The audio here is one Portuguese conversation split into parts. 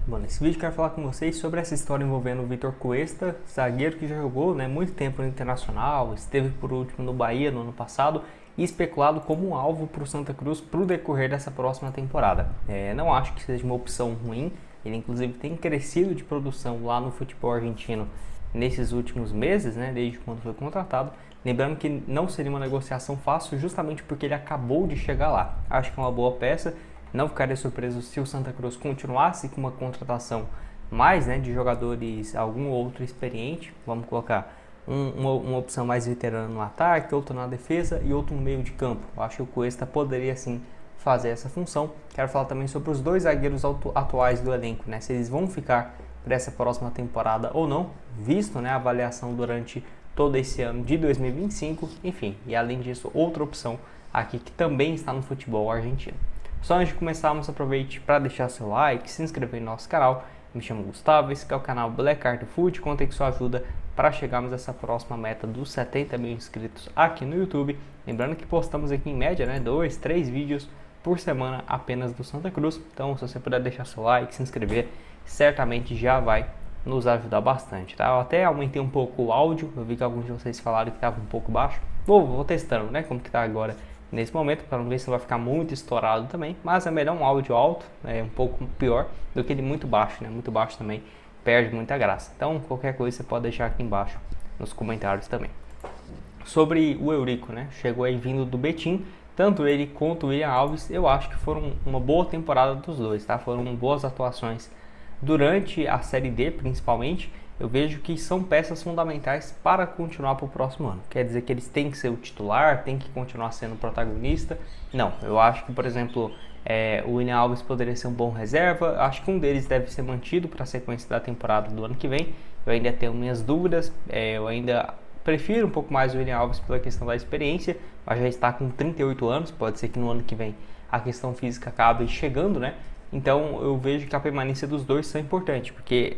Bom, nesse vídeo eu quero falar com vocês sobre essa história envolvendo o Vitor Cuesta, zagueiro que já jogou muito tempo no Internacional, esteve por último no Bahia no ano passado e especulado como um alvo para o Santa Cruz para o decorrer dessa próxima temporada. Não acho que seja uma opção ruim, ele inclusive tem crescido de produção lá no futebol argentino nesses últimos meses, desde quando foi contratado. Lembrando que não seria uma negociação fácil justamente porque ele acabou de chegar lá. Acho que é uma boa peça. Não ficaria surpreso se o Santa Cruz continuasse com uma contratação mais de jogadores, algum outro experiente. Vamos colocar uma opção mais veterana no ataque, outro na defesa e outro no meio de campo. Eu acho que o Cuesta poderia sim fazer essa função. Quero falar também sobre os dois zagueiros atuais do elenco, se eles vão ficar para essa próxima temporada ou não, visto a avaliação durante todo esse ano de 2025. Enfim, e além disso, outra opção aqui que também está no futebol argentino. Só antes de começarmos, aproveite para deixar seu like, se inscrever no nosso canal. Me chamo Gustavo, esse é o canal Black Art Food, conta com sua ajuda para chegarmos a essa próxima meta dos 70 mil inscritos aqui no YouTube. Lembrando que postamos aqui em média 2, 3 vídeos por semana apenas do Santa Cruz. Então, se você puder deixar seu like, se inscrever, certamente já vai nos ajudar bastante, tá? Eu até aumentei um pouco o áudio, eu vi que alguns de vocês falaram que estava um pouco baixo. Vou testando, como que tá agora nesse momento, para não ver se vai ficar muito estourado também, mas é melhor um áudio alto, um pouco pior do que ele muito baixo, muito baixo também perde muita graça. Então qualquer coisa você pode deixar aqui embaixo nos comentários também. Sobre o Eurico, chegou aí vindo do Betim, tanto ele quanto o William Alves, eu acho que foram uma boa temporada dos dois, tá? Foram boas atuações durante a Série D, principalmente. Eu vejo que são peças fundamentais para continuar para o próximo ano. Quer dizer que eles têm que ser o titular, têm que continuar sendo o protagonista? Não, eu acho que, por exemplo, o William Alves poderia ser um bom reserva. Acho que um deles deve ser mantido para a sequência da temporada do ano que vem. Eu ainda tenho minhas dúvidas, eu ainda prefiro um pouco mais o William Alves pela questão da experiência, mas já está com 38 anos, pode ser que no ano que vem a questão física acabe chegando, Então eu vejo que a permanência dos dois são importante, porque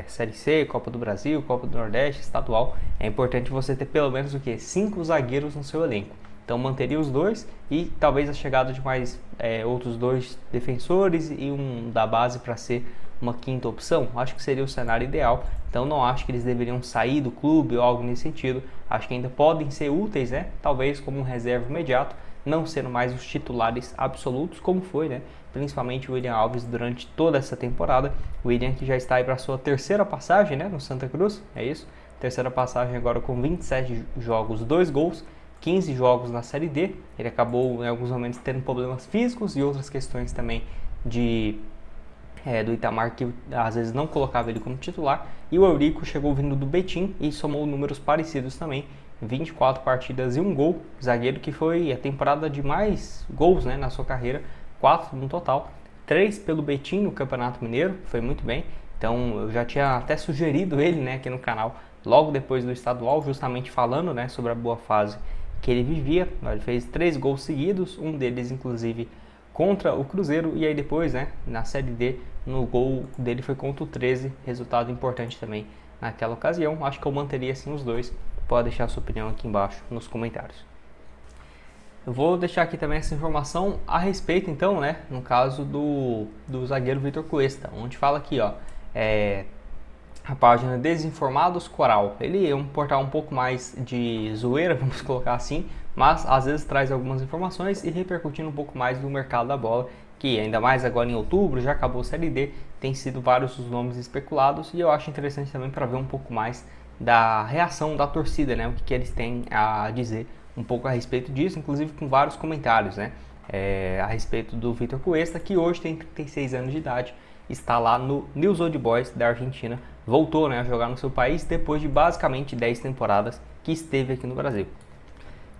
Série C, Copa do Brasil, Copa do Nordeste, estadual, é importante você ter pelo menos 5 zagueiros no seu elenco. Então manteria os dois e talvez a chegada de mais outros 2 defensores e um da base para ser uma quinta opção. Acho que seria o cenário ideal. Então não acho que eles deveriam sair do clube ou algo nesse sentido. Acho que ainda podem ser úteis, talvez como um reserva imediato, não sendo mais os titulares absolutos, como foi, principalmente o William Alves durante toda essa temporada. O William que já está aí para a sua terceira passagem, no Santa Cruz, é isso? Terceira passagem agora com 27 jogos, 2 gols, 15 jogos na Série D. Ele acabou em alguns momentos tendo problemas físicos e outras questões também do Itamar, que às vezes não colocava ele como titular. E o Eurico chegou vindo do Betim e somou números parecidos também, 24 partidas e 1 gol, zagueiro que foi a temporada de mais gols na sua carreira, 4 no total, 3 pelo Betim no Campeonato Mineiro, foi muito bem. Então eu já tinha até sugerido ele aqui no canal, logo depois do estadual, justamente falando sobre a boa fase que ele vivia. Ele fez 3 gols seguidos, um deles inclusive contra o Cruzeiro, e aí depois na Série D, no gol dele foi contra o 13, resultado importante também naquela ocasião. Acho que eu manteria assim os dois. Pode deixar a sua opinião aqui embaixo nos comentários. Eu vou deixar aqui também essa informação a respeito, então, no caso do zagueiro Vitor Cuesta, onde fala aqui, a página Desinformados Coral. Ele é um portal um pouco mais de zoeira, vamos colocar assim, mas às vezes traz algumas informações e repercutindo um pouco mais do mercado da bola, que ainda mais agora em outubro, já acabou a Série D, tem sido vários os nomes especulados, e eu acho interessante também para ver um pouco mais da reação da torcida, o que eles têm a dizer um pouco a respeito disso, inclusive com vários comentários, a respeito do Vitor Cuesta, que hoje tem 36 anos de idade, está lá no News Old Boys da Argentina, voltou a jogar no seu país depois de basicamente 10 temporadas que esteve aqui no Brasil.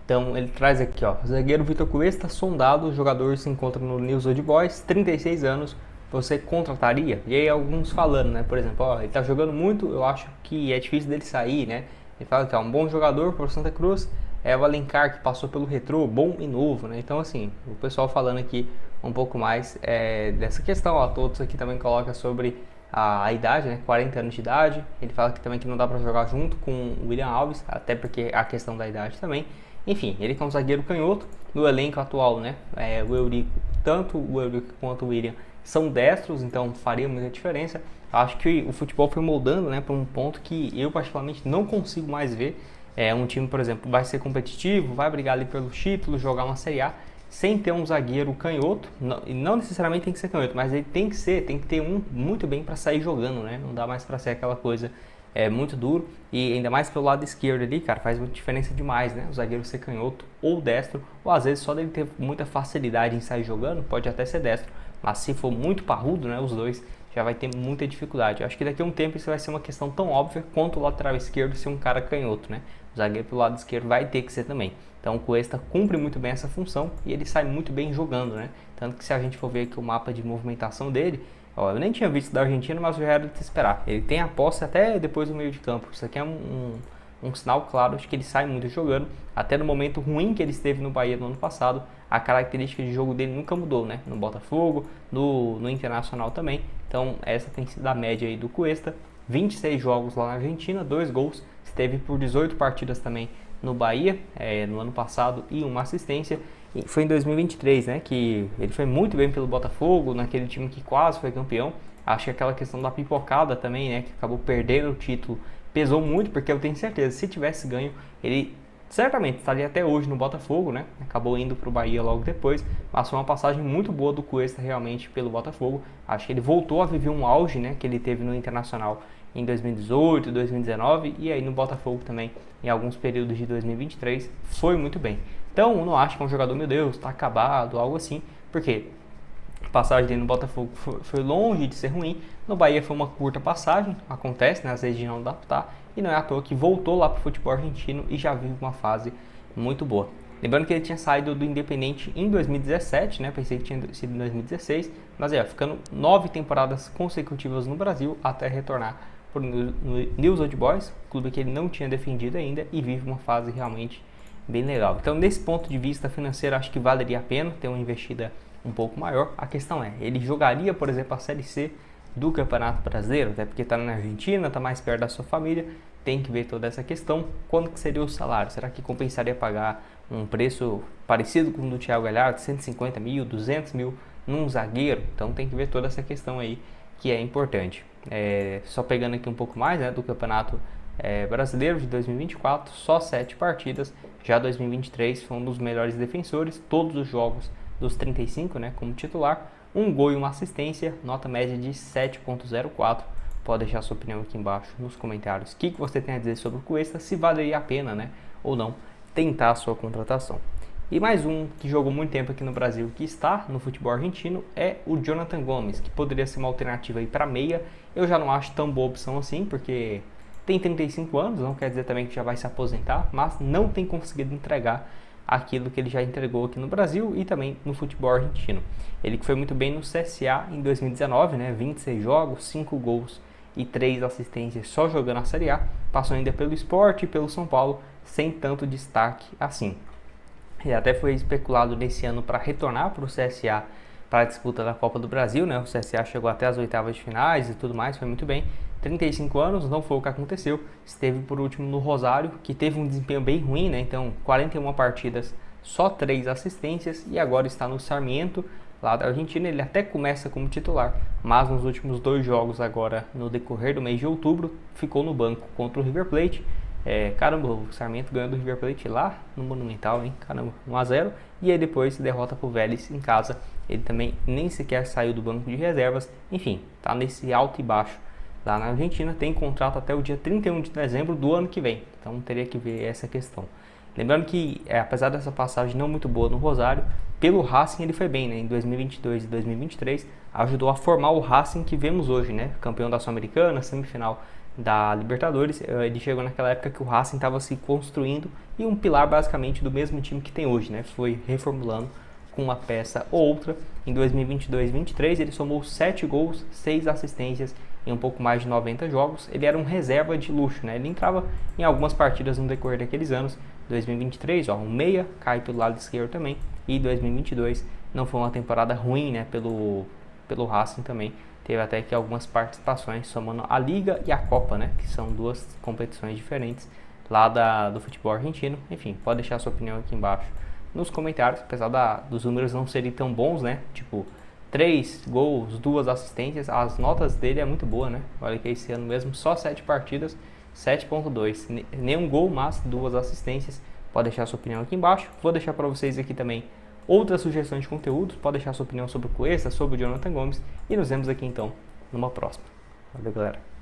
Então ele traz aqui, zagueiro Vitor Cuesta, sondado, o jogador se encontra no News Old Boys, 36 anos, você contrataria? E aí alguns falando, por exemplo, ele tá jogando muito, eu acho que é difícil dele sair, Ele fala que é um bom jogador para o Santa Cruz, o Alencar que passou pelo Retrô, bom e novo, Então assim, o pessoal falando aqui um pouco mais dessa questão, todos aqui também coloca sobre a idade, 40 anos de idade. Ele fala que também que não dá para jogar junto com o William Alves, até porque a questão da idade também. Enfim, ele que é um zagueiro canhoto, no elenco atual, o Eurico, tanto o Eurico quanto o William são destros, então faria muita diferença. Acho que o futebol foi moldando, né, para um ponto que eu particularmente não consigo mais ver. Um time, por exemplo, vai ser competitivo, vai brigar ali pelos títulos, jogar uma Série A, sem ter um zagueiro canhoto, e não necessariamente tem que ser canhoto, mas ele tem que ter um muito bem para sair jogando, né? Não dá mais para ser aquela coisa muito duro, e ainda mais pelo lado esquerdo ali, cara, faz muita diferença demais, né? O zagueiro ser canhoto ou destro, ou às vezes só dele ter muita facilidade em sair jogando, pode até ser destro, mas se for muito parrudo, né, os dois, já vai ter muita dificuldade. Eu acho que daqui a um tempo isso vai ser uma questão tão óbvia quanto o lateral esquerdo ser um cara canhoto, né? O zagueiro pelo lado esquerdo vai ter que ser também. Então o Cuesta cumpre muito bem essa função e ele sai muito bem jogando, né? Tanto que se a gente for ver aqui o mapa de movimentação dele, ó, eu nem tinha visto da Argentina, mas já era de se esperar. Ele tem a posse até depois do meio de campo. Isso aqui é um sinal claro de que ele sai muito jogando. Até no momento ruim que ele esteve no Bahia no ano passado, a característica de jogo dele nunca mudou, né? No Botafogo, no Internacional também. Então essa tem sido a média aí do Cuesta. 26 jogos lá na Argentina, 2 gols. Esteve por 18 partidas também no Bahia, no ano passado, e uma assistência. E foi em 2023, né, que ele foi muito bem pelo Botafogo, naquele time que quase foi campeão. Acho que aquela questão da pipocada também, né, que acabou perdendo o título, pesou muito, porque eu tenho certeza, se tivesse ganho, ele certamente estaria até hoje no Botafogo, né, acabou indo para o Bahia logo depois, mas foi uma passagem muito boa do Cuesta realmente pelo Botafogo. Acho que ele voltou a viver um auge, né, que ele teve no Internacional em 2018, 2019 e aí no Botafogo também em alguns períodos de 2023, foi muito bem. Então eu não acho que é um jogador, meu Deus, está acabado, algo assim, porque a passagem dele no Botafogo foi longe de ser ruim, no Bahia foi uma curta passagem, acontece, né, às vezes de não adaptar, e não é à toa que voltou lá para o futebol argentino e já vive uma fase muito boa. Lembrando que ele tinha saído do Independente em 2017, né? Pensei que tinha sido em 2016, mas ficando 9 temporadas consecutivas no Brasil até retornar para o News Old Boys, clube que ele não tinha defendido ainda e vive uma fase realmente bem legal. Então, desse ponto de vista financeiro, acho que valeria a pena ter uma investida um pouco maior. A questão é, ele jogaria, por exemplo, a Série C do Campeonato Brasileiro, até porque está na Argentina, está mais perto da sua família, tem que ver toda essa questão. Quando que seria o salário? Será que compensaria pagar um preço parecido com o do Thiago Galhardo, 150 mil, 200 mil num zagueiro? Então tem que ver toda essa questão aí que é importante. Só pegando aqui um pouco mais, né, do Campeonato Brasileiro de 2024, só 7 partidas, já 2023 foi um dos melhores defensores, todos os jogos dos 35, né, como titular, um gol e uma assistência, nota média de 7.04. Pode deixar sua opinião aqui embaixo nos comentários. O que você tem a dizer sobre o Cuesta, se valeria a pena, né, ou não, tentar a sua contratação. E mais um que jogou muito tempo aqui no Brasil, que está no futebol argentino, é o Jonathan Gomes, que poderia ser uma alternativa aí para meia. Eu já não acho tão boa opção assim, porque tem 35 anos, não quer dizer também que já vai se aposentar, mas não tem conseguido entregar aquilo que ele já entregou aqui no Brasil e também no futebol argentino. Ele que foi muito bem no CSA em 2019, né, 26 jogos, 5 gols e 3 assistências só jogando a Série A, passou ainda pelo Sport e pelo São Paulo, sem tanto destaque assim. Ele até foi especulado nesse ano para retornar para o CSA para a disputa da Copa do Brasil, né? O CSA chegou até as oitavas de finais e tudo mais, foi muito bem. 35 anos, não foi o que aconteceu. Esteve por último no Rosário, que teve um desempenho bem ruim, né? Então, 41 partidas, só 3 assistências, e agora está no Sarmiento, lá da Argentina. Ele até começa como titular, mas nos últimos 2 jogos agora, no decorrer do mês de outubro, ficou no banco contra o River Plate. Caramba, o Sarmiento ganhou do River Plate lá no Monumental, hein? Caramba, 1-0. E aí depois derrota pro Vélez em casa. Ele também nem sequer saiu do banco de reservas. Enfim, tá nesse alto e baixo lá na Argentina. Tem contrato até o dia 31 de dezembro do ano que vem. Então teria que ver essa questão. Lembrando que, apesar dessa passagem não muito boa no Rosário, pelo Racing ele foi bem, né? Em 2022 e 2023 ajudou a formar o Racing que vemos hoje, né? Campeão da Sul-Americana, semifinal da Libertadores. Ele chegou naquela época que o Racing estava se construindo e um pilar basicamente do mesmo time que tem hoje, né? Foi reformulando com uma peça ou outra. Em 2022-23 ele somou 7 gols, 6 assistências em um pouco mais de 90 jogos. Ele era um reserva de luxo, né? Ele entrava em algumas partidas no decorrer daqueles anos. 2023, um meia, cai pelo lado esquerdo também. E 2022 não foi uma temporada ruim, né? Pelo Racing também. Teve até aqui algumas participações, somando a Liga e a Copa, né? Que são 2 competições diferentes lá do futebol argentino. Enfim, pode deixar a sua opinião aqui embaixo nos comentários, apesar dos números não serem tão bons, né? Tipo, 3 gols, 2 assistências. As notas dele é muito boa, né? Olha que esse ano mesmo, só 7 partidas, 7.2. Nenhum gol, mas 2 assistências. Pode deixar sua opinião aqui embaixo. Vou deixar para vocês aqui também outras sugestões de conteúdos. Pode deixar sua opinião sobre o Cuesta, sobre o Jonathan Gomes. E nos vemos aqui então numa próxima. Valeu, galera.